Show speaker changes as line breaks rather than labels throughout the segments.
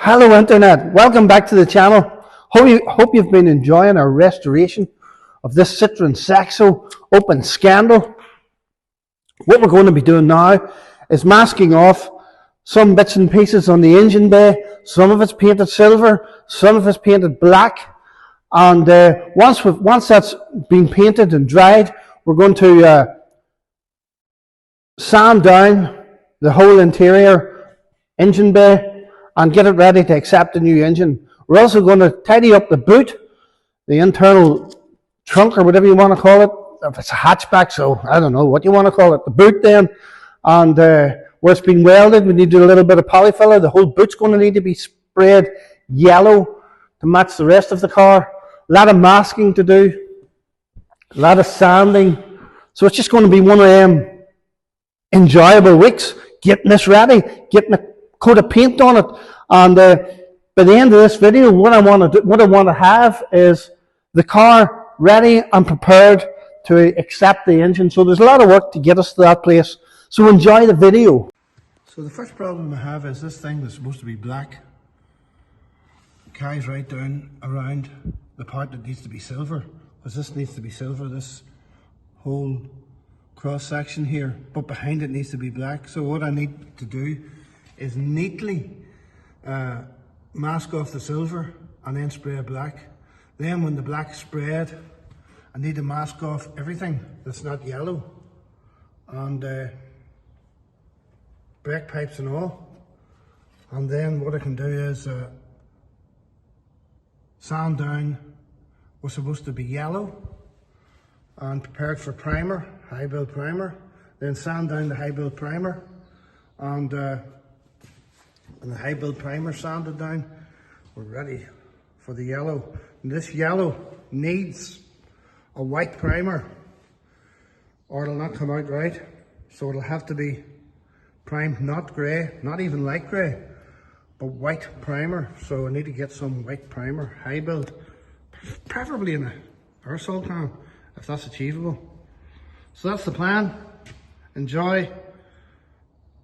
Hello Internet, welcome back to the channel. Hope you've been enjoying our restoration of this Citroën Saxo open scandal. What we're going to be doing now is masking off some bits and pieces on the engine bay. Some of it's painted silver, some of it's painted black, and once that's been painted and dried, we're going to sand down the whole interior engine bay and get it ready to accept the new engine. We're also going to tidy up the boot, the internal trunk or whatever you want to call it. If it's a hatchback, so I don't know what you want to call it, the boot then. And where it's been welded, we need to do a little bit of polyfiller. The whole boot's going to need to be sprayed yellow to match the rest of the car. A lot of masking to do, a lot of sanding. So it's just going to be one of them enjoyable weeks, getting this ready, getting a coat of paint on it. And by the end of this video, what I want to have is the car ready and prepared to accept the engine. So there's a lot of work to get us to that place. So enjoy the video. So the first problem I have is this thing that's supposed to be black carries right down around the part that needs to be silver, because this needs to be silver, this whole cross section here, but behind it needs to be black. So what I need to do is neatly mask off the silver and then spray a black. Then when the black's sprayed, I need to mask off everything that's not yellow, and brake pipes and all. And then what I can do is sand down what's supposed to be yellow and prepared for primer, high build primer. Then sand down the high build primer, and the high build primer sanded down, we're ready for the yellow. And this yellow needs a white primer or it'll not come out right. So it'll have to be primed, not grey, not even light grey, but white primer. So I need to get some white primer, high build, preferably in an aerosol can, if that's achievable. So that's the plan. Enjoy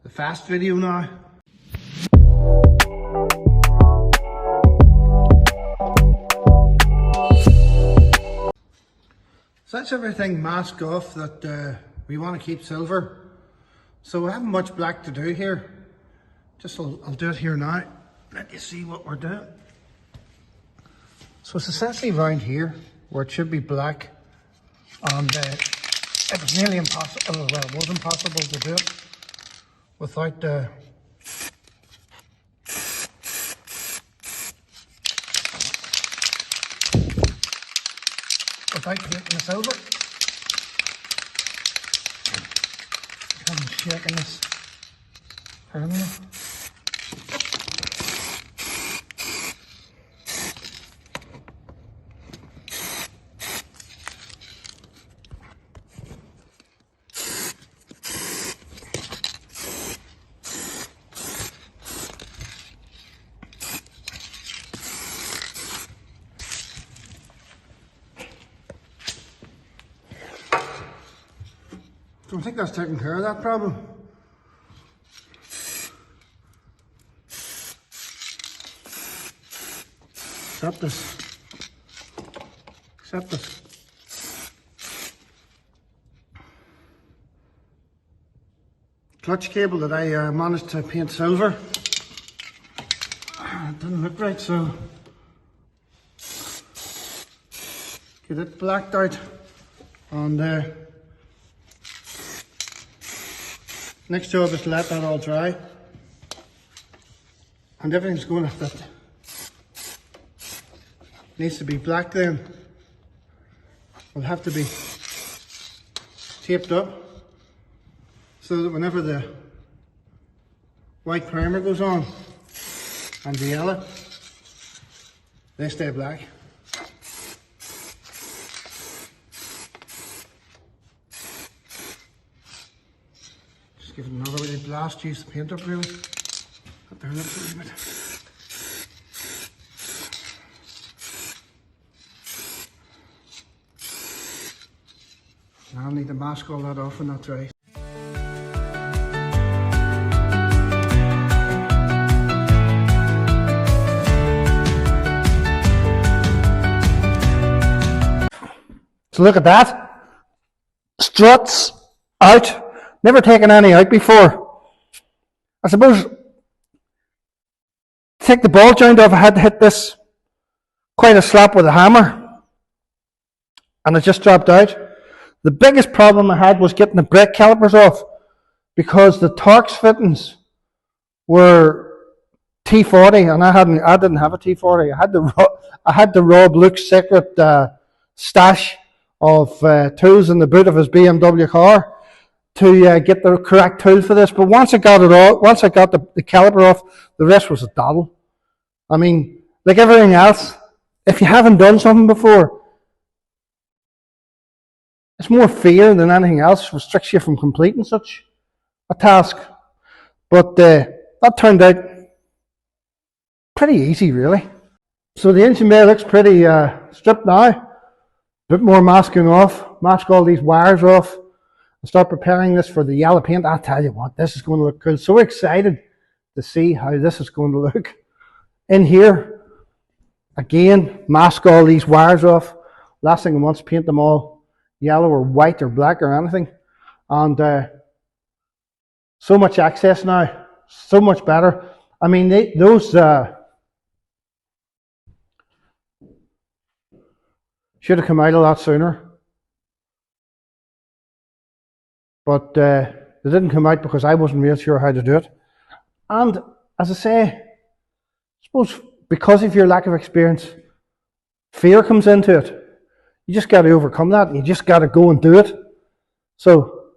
the fast video now. So that's everything masked off that we want to keep silver. So we haven't much black to do here. I'll do it here now. Let you see what we're doing. So it's essentially around here where it should be black, and it was nearly impossible. Well, it was impossible to do it without painting the silver. I'm shaking this terminal. So I think that's taking care of that problem. Accept this. Accept this. Clutch cable that I managed to paint silver. It didn't look right, so get it blacked out, and next job is to let that all dry, and everything's going at that. Needs to be black then. Will have to be taped up so that whenever the white primer goes on and the yellow, they stay black. Just give it another wee blast, use the paint up really. That there looks a little bit. Now I'll need to mask all that off when that dries. So look at that. Struts out. Never taken any out before. I suppose to take the ball joint off, I had to hit this quite a slap with a hammer. And it just dropped out. The biggest problem I had was getting the brake calipers off, because the Torx fittings were T40 and I didn't have a T40. I had the Rob Luke's secret stash of tools in the boot of his BMW car to get the correct tool for this. But once I got the caliper off, the rest was a doddle. I mean, like everything else, if you haven't done something before, it's more fear than anything else, restricts you from completing such a task. But that turned out pretty easy, really. So the engine bay looks pretty stripped now. A bit more masking off, mask all these wires off, and start preparing this for the yellow paint. I tell you what, this is going to look cool. So excited to see how this is going to look. In here, again, mask all these wires off. Last thing I want is paint them all yellow or white or black or anything. And so much access now, so much better. I mean, those should have come out a lot sooner. But they didn't come out because I wasn't real sure how to do it. And as I say, I suppose because of your lack of experience, fear comes into it. You just got to overcome that, and you just got to go and do it. So,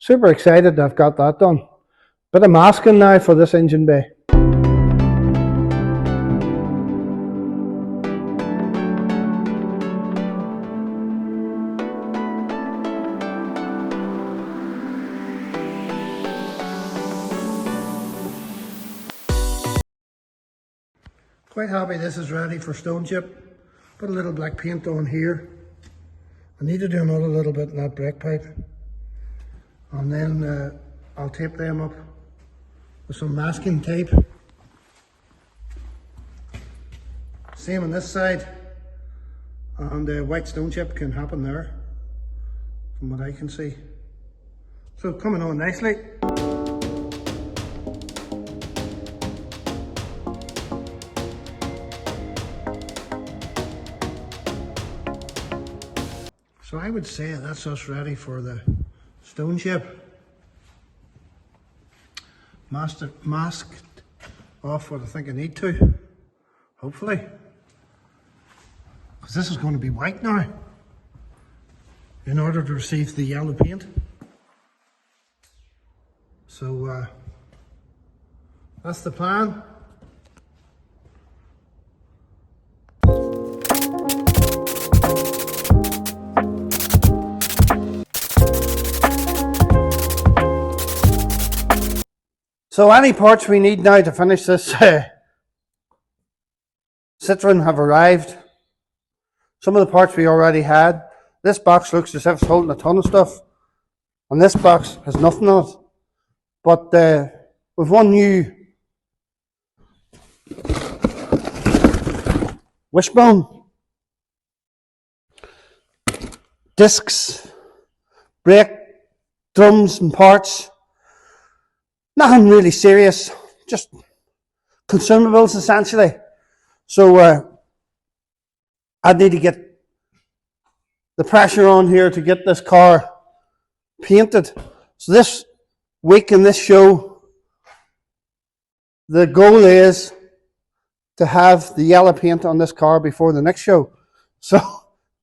super excited that I've got that done. Bit of masking now for this engine bay. Quite happy this is ready for stone chip. Put a little black paint on here. I need to do another little bit in that brake pipe. And then I'll tape them up with some masking tape. Same on this side. And white stone chip can happen there, from what I can see. So coming on nicely. So I would say that's us ready for the stone chip. Masked off what I think I need to, hopefully. Because this is going to be white now, in order to receive the yellow paint. So that's the plan. So any parts we need now to finish this Citroën have arrived. Some of the parts we already had. This box looks as if it's holding a ton of stuff, and this box has nothing on it. But with one new wishbone, discs, brake, drums and parts. Nothing really serious, just consumables essentially. So I need to get the pressure on here to get this car painted. So this week in this show, the goal is to have the yellow paint on this car before the next show. So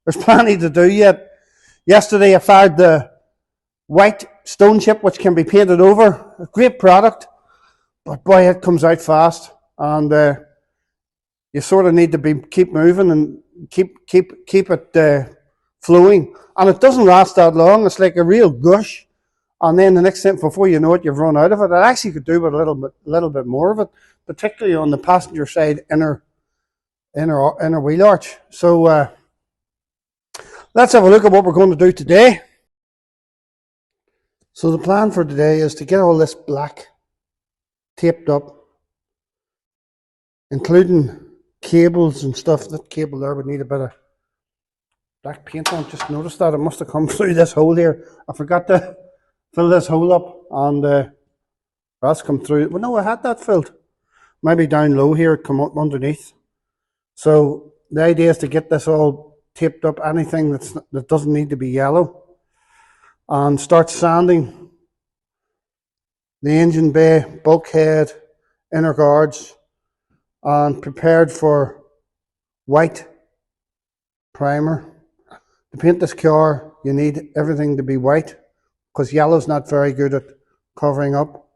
there's plenty to do yet. Yesterday I fired the white stone chip, which can be painted over. A great product, but boy, it comes out fast, and you sort of need to keep moving and keep it flowing. And it doesn't last that long. It's like a real gush, and then the next thing, before you know it, you've run out of it. I actually could do with a little bit more of it, particularly on the passenger side inner wheel arch. So let's have a look at what we're going to do today. So the plan for today is to get all this black taped up, including cables and stuff. That cable there would need a bit of black paint on. Just noticed that it must have come through this hole here. I forgot to fill this hole up, and that's come through. Well, no, I had that filled. Maybe down low here, it come up underneath. So the idea is to get this all taped up, anything that doesn't need to be yellow, and start sanding the engine bay, bulkhead, inner guards, and prepared for white primer. To paint this car, you need everything to be white, because yellow's not very good at covering up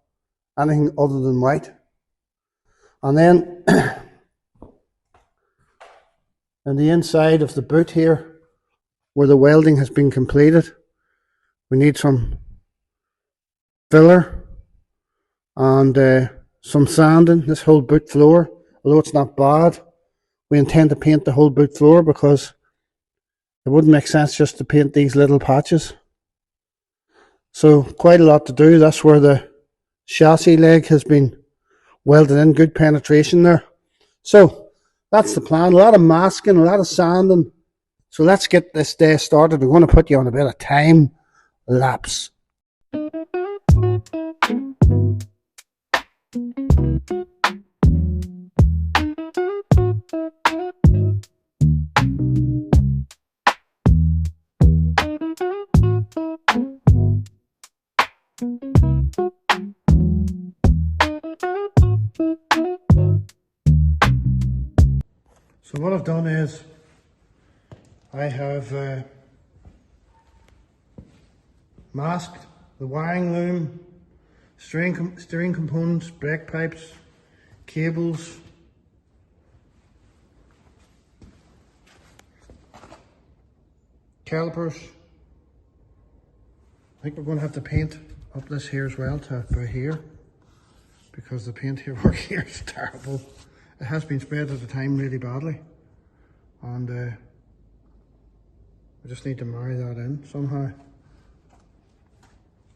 anything other than white. And then on the inside of the boot here, where the welding has been completed, we need some filler and some sanding. This whole boot floor, although it's not bad, we intend to paint the whole boot floor because it wouldn't make sense just to paint these little patches. So quite a lot to do. That's where the chassis leg has been welded in, good penetration there. So that's the plan. A lot of masking, a lot of sanding. So let's get this day started. We're going to put you on a bit of time lapse. So what I've done is I have masked the wiring loom, steering components, brake pipes, cables, calipers. I think we're going to have to paint up this here as well to about here, because the paint here work here is terrible. It has been sprayed at the time really badly, and we just need to marry that in somehow.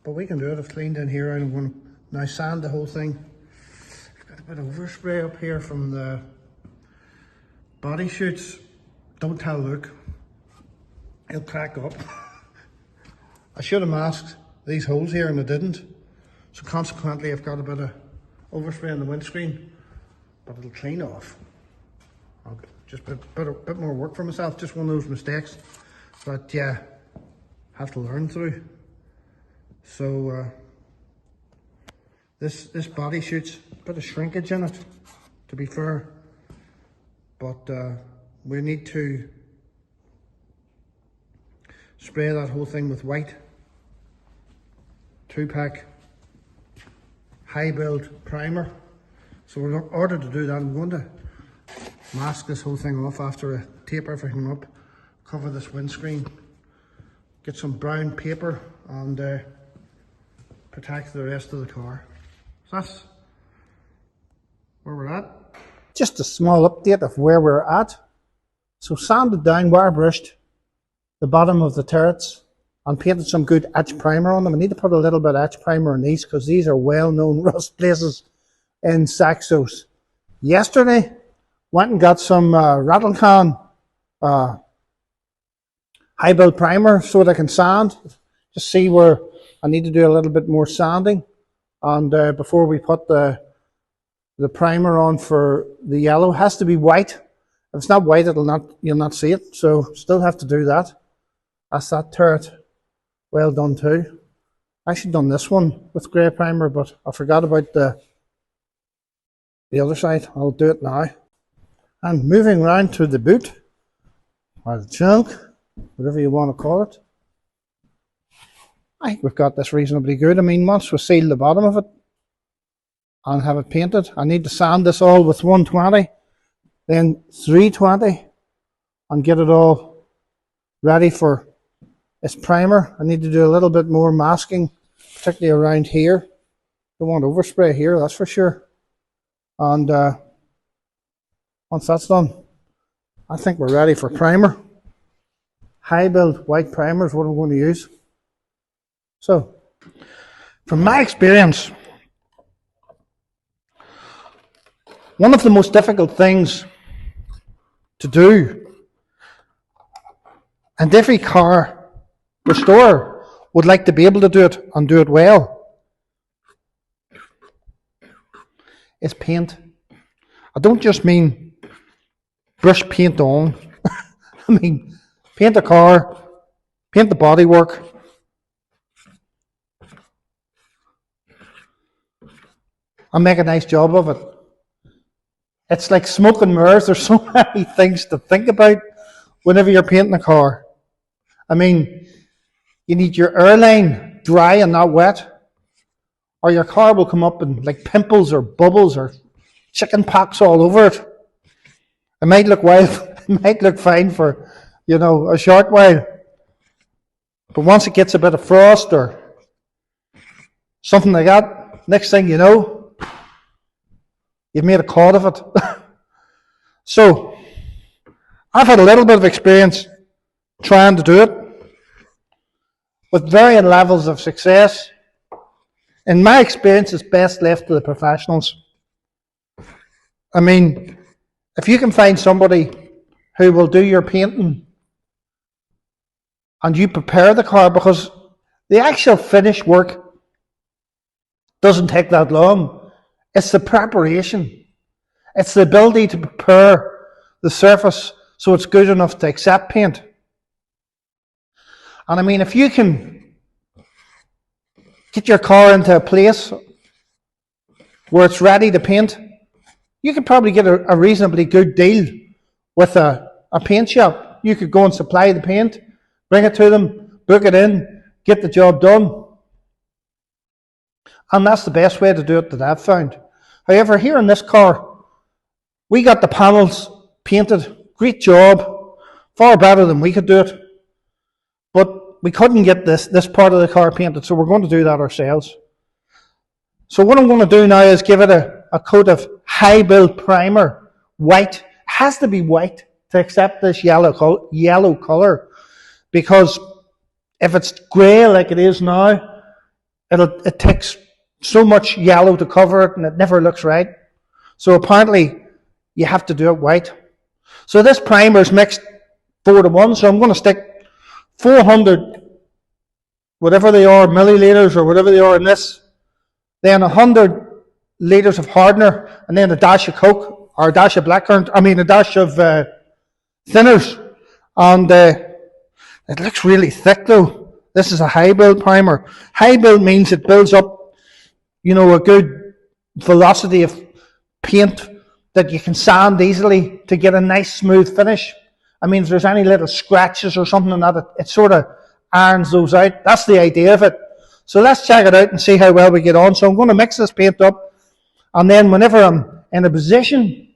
But we can do it. I've cleaned in here. I'm going to now sand the whole thing. I've got a bit of overspray up here from the body chutes. Don't tell Luke, he'll crack up. I should have masked these holes here and I didn't, so consequently I've got a bit of overspray on the windscreen, but it'll clean off. I'll just a bit more work for myself, just one of those mistakes, but yeah, have to learn through. So this body chute's a bit of shrinkage in it, to be fair, but we need to spray that whole thing with white 2-pack high build primer. So in order to do that, I'm going to mask this whole thing off after I tape everything up, cover this windscreen, get some brown paper, and protect the rest of the car. So that's where we're at. Just a small update of where we're at. So sanded down, wire brushed the bottom of the turrets and painted some good etch primer on them. I need to put a little bit of etch primer on these because these are well-known rust places in Saxos. Yesterday, went and got some rattle can high build primer so that I can sand. Just see where I need to do a little bit more sanding, and before we put the primer on for the yellow. It has to be white. If it's not white, you'll not see it. So still have to do that. That's that turret. Well done too. I actually done this one with grey primer, but I forgot about the other side. I'll do it now. And moving round to the boot, or the trunk, whatever you want to call it. I think we've got this reasonably good. I mean, once we seal the bottom of it and have it painted, I need to sand this all with 120, then 320, and get it all ready for its primer. I need to do a little bit more masking, particularly around here. Don't want overspray here, that's for sure. And once that's done, I think we're ready for primer. High build white primer is what I'm going to use. So, from my experience, one of the most difficult things to do And every car restorer would like to be able to do it and do it well. It's paint. I don't just mean brush paint on. I mean paint the car, paint the bodywork, and make a nice job of it. It's like smoke and mirrors. There's so many things to think about whenever you're painting a car. I mean, you need your airline dry and not wet, or your car will come up in like pimples or bubbles or chicken pox all over it. It might look wild, it might look fine for, a short while. But once it gets a bit of frost or something like that, next thing you know, you've made a cod of it. So, I've had a little bit of experience trying to do it with varying levels of success. In my experience, it's best left to the professionals. I mean, if you can find somebody who will do your painting and you prepare the car, because the actual finish work doesn't take that long. It's the preparation. It's the ability to prepare the surface so it's good enough to accept paint. And I mean, if you can get your car into a place where it's ready to paint, you could probably get a reasonably good deal with a paint shop. You could go and supply the paint, bring it to them, book it in, get the job done. And that's the best way to do it that I've found. However, here in this car, we got the panels painted. Great job. Far better than we could do it. But we couldn't get this part of the car painted, so we're going to do that ourselves. So what I'm going to do now is give it a coat of high build primer, white. It has to be white to accept this yellow colour, because if it's grey like it is now, it takes so much yellow to cover it and it never looks right. So apparently you have to do it white. So this primer is mixed 4-to-1, so I'm going to stick 400 whatever they are, milliliters or whatever they are in this, then 100 litres of hardener, and then a dash of Coke, or a dash of blackcurrant, a dash of thinners. And it looks really thick though. This is a high build primer. High build means it builds up, a good velocity of paint that you can sand easily to get a nice smooth finish. I mean, if there's any little scratches or something like that, it sort of irons those out. That's the idea of it. So let's check it out and see how well we get on. So I'm going to mix this paint up, and then whenever I'm in a position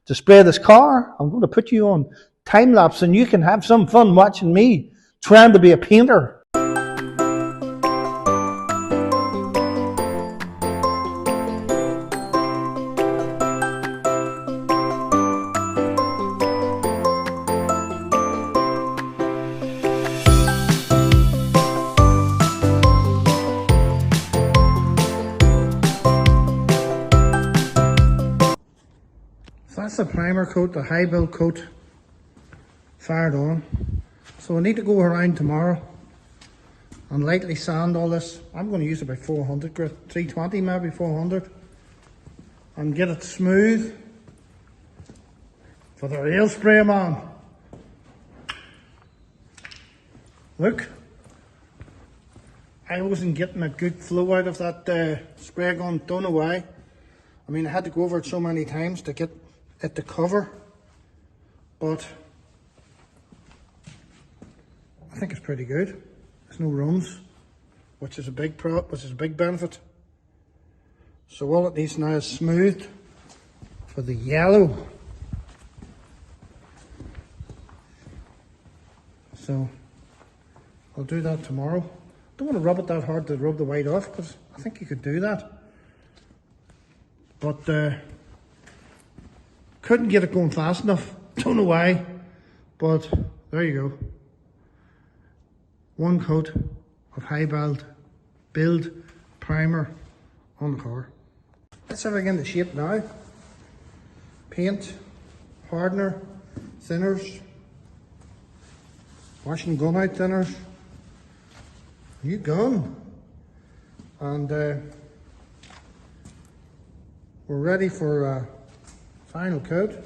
to spray this car, I'm going to put you on time lapse, and you can have some fun watching me trying to be a painter. That's the primer coat, the high build coat, fired on. So I need to go around tomorrow and lightly sand all this. I'm going to use about 400 grit, 320 maybe 400, and get it smooth for the real spray man. Look, I wasn't getting a good flow out of that spray gun, don't know why. I mean, I had to go over it so many times to get it to cover, but I think it's pretty good. There's no runs, which is a big benefit. So all it needs now is smoothed for the yellow. So I'll do that tomorrow. Don't want to rub it that hard to rub the white off, because I think you could do that, but couldn't get it going fast enough. Don't know why, but there you go. One coat of high build primer on the car. Let's have it in the shape now. Paint, hardener, thinners, Washing gun out dinners. New gun. And we're ready for final coat.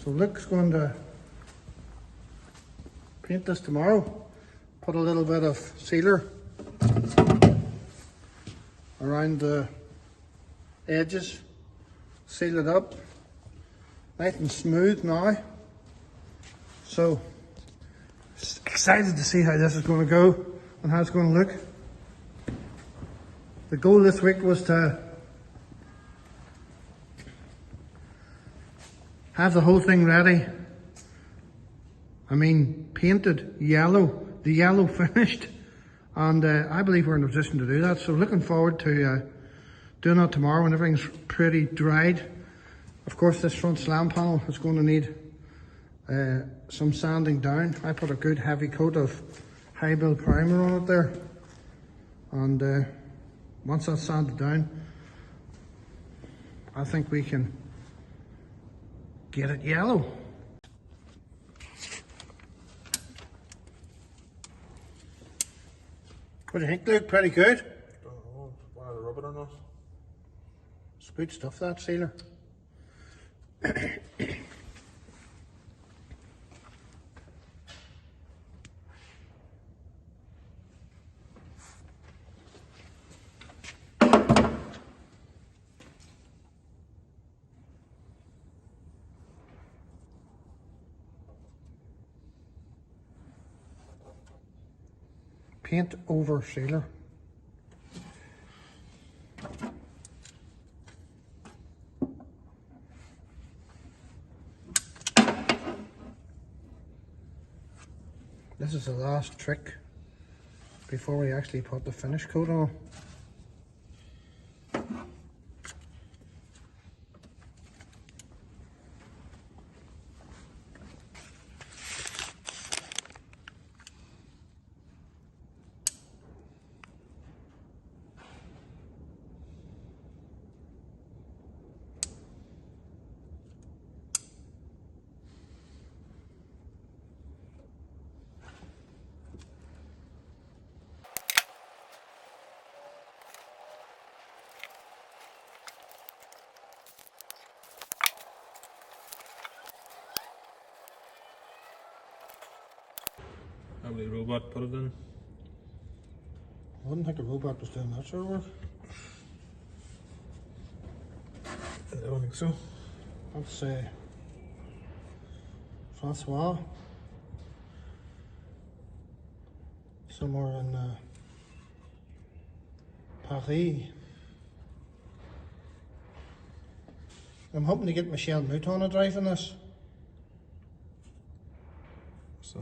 So Luke's going to paint this tomorrow. Put a little bit of sealer around the edges. Seal it up. Nice and smooth now. So excited to see how this is going to go and how it's going to look. The goal this week was to have the whole thing ready. I mean, painted yellow, the yellow finished, and I believe we're in a position to do that. So looking forward to doing that tomorrow when everything's pretty dried. Of course, this front slam panel is going to need some sanding down. I put a good heavy coat of high build primer on it there, and once that's sanded down, I think we can get it yellow. What do you think, Luke? Pretty good?
Don't know why to rub it or not.
It's good stuff, that sealer. Paint over sealer. This is the last trick before we actually put the finish coat on.
How many robot put it in?
I wouldn't think a robot was doing that sort of work.
I don't think so.
That's Francois. Somewhere in Paris. I'm hoping to get Michelle Mouton to drive in this.
So?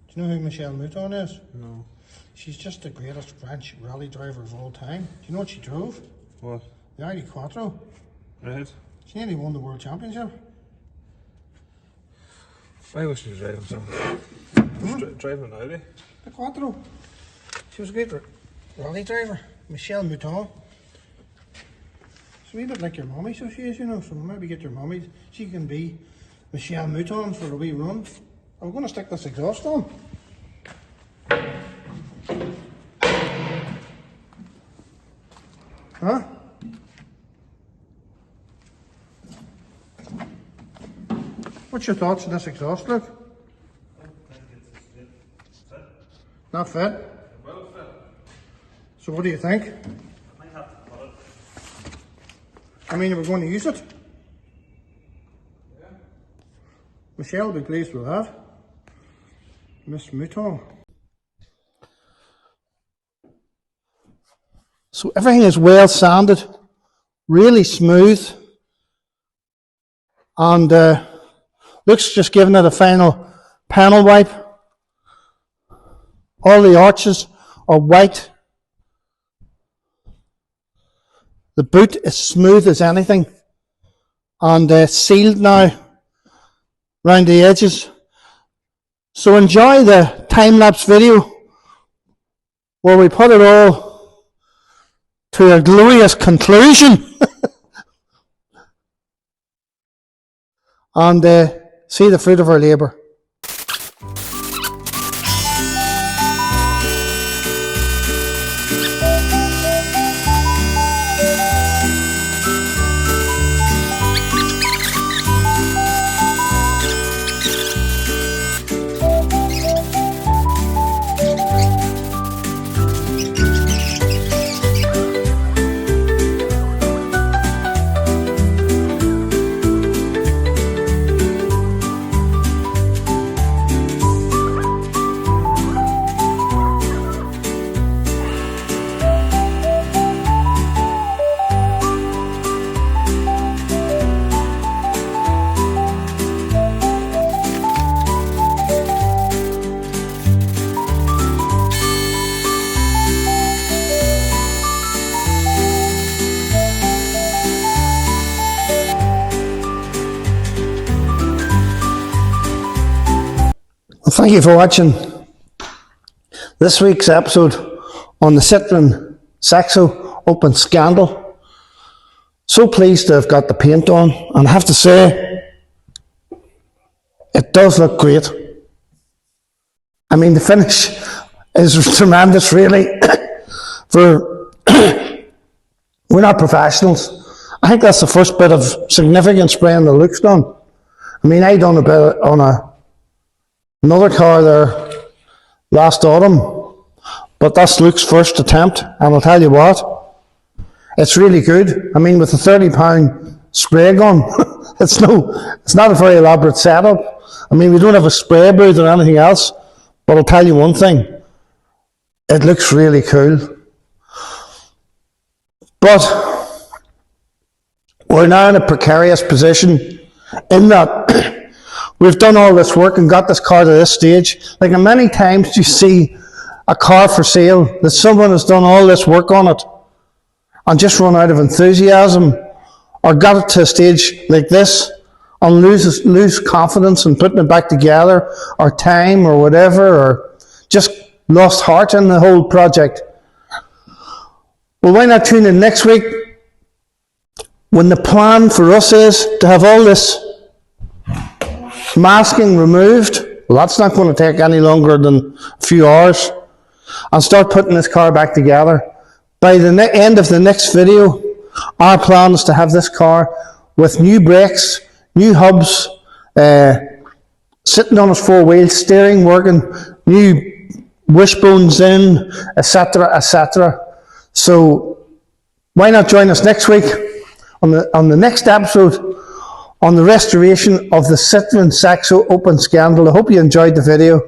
Do you know who Michelle Mouton is?
No.
She's just the greatest French rally driver of all time. Do you know what she drove?
What?
The Audi Quattro.
Right.
She nearly won the World Championship.
I wish she was driving something. Driving an Audi.
The Quattro. She was a great rally driver. Michelle Mouton. It's a wee bit like your mommy, so she is, you know. So maybe get your mommy. She can be Michelle Mouton for a wee run. I'm going to stick this exhaust on. Huh? What's your thoughts on this exhaust, Luke? Not fit?
Well fit.
So what do you think?
I might have to put it.
I mean, we're going to use it.
Yeah.
Michelle will be pleased with that. Miss Mouton. So everything is well sanded, really smooth, and Luke's just giving it a final panel wipe. All the arches are white. The boot is smooth as anything, and sealed now around the edges. So enjoy the time-lapse video where we put it all to a glorious conclusion. And see the fruit of our labour. Thank you for watching this week's episode on the Citroën Saxo Open Scandal. So pleased to have got the paint on, and I have to say, it does look great. I mean, the finish is tremendous, really. We're not professionals. I think that's the first bit of significant spraying the looks done. I mean, I done a bit on another car there last autumn, but that's Luke's first attempt, and I'll tell you what, it's really good. I mean, with a £30 spray gun, it's not a very elaborate setup. I mean, we don't have a spray booth or anything else, but I'll tell you one thing, it looks really cool. But we're now in a precarious position in that we've done all this work and got this car to this stage. Like, many times you see a car for sale that someone has done all this work on it and just run out of enthusiasm, or got it to a stage like this and lose confidence in putting it back together, or time, or whatever, or just lost heart in the whole project. Well, why not tune in next week when the plan for us is to have all this masking removed? Well, that's not going to take any longer than a few hours, and start putting this car back together. By the end of the next video, our plan is to have this car with new brakes, new hubs, sitting on its four wheels, steering working, new wishbones in, etc., etc. So why not join us next week on the next episode on the restoration of the Citroën Saxo Open Scandal. I hope you enjoyed the video.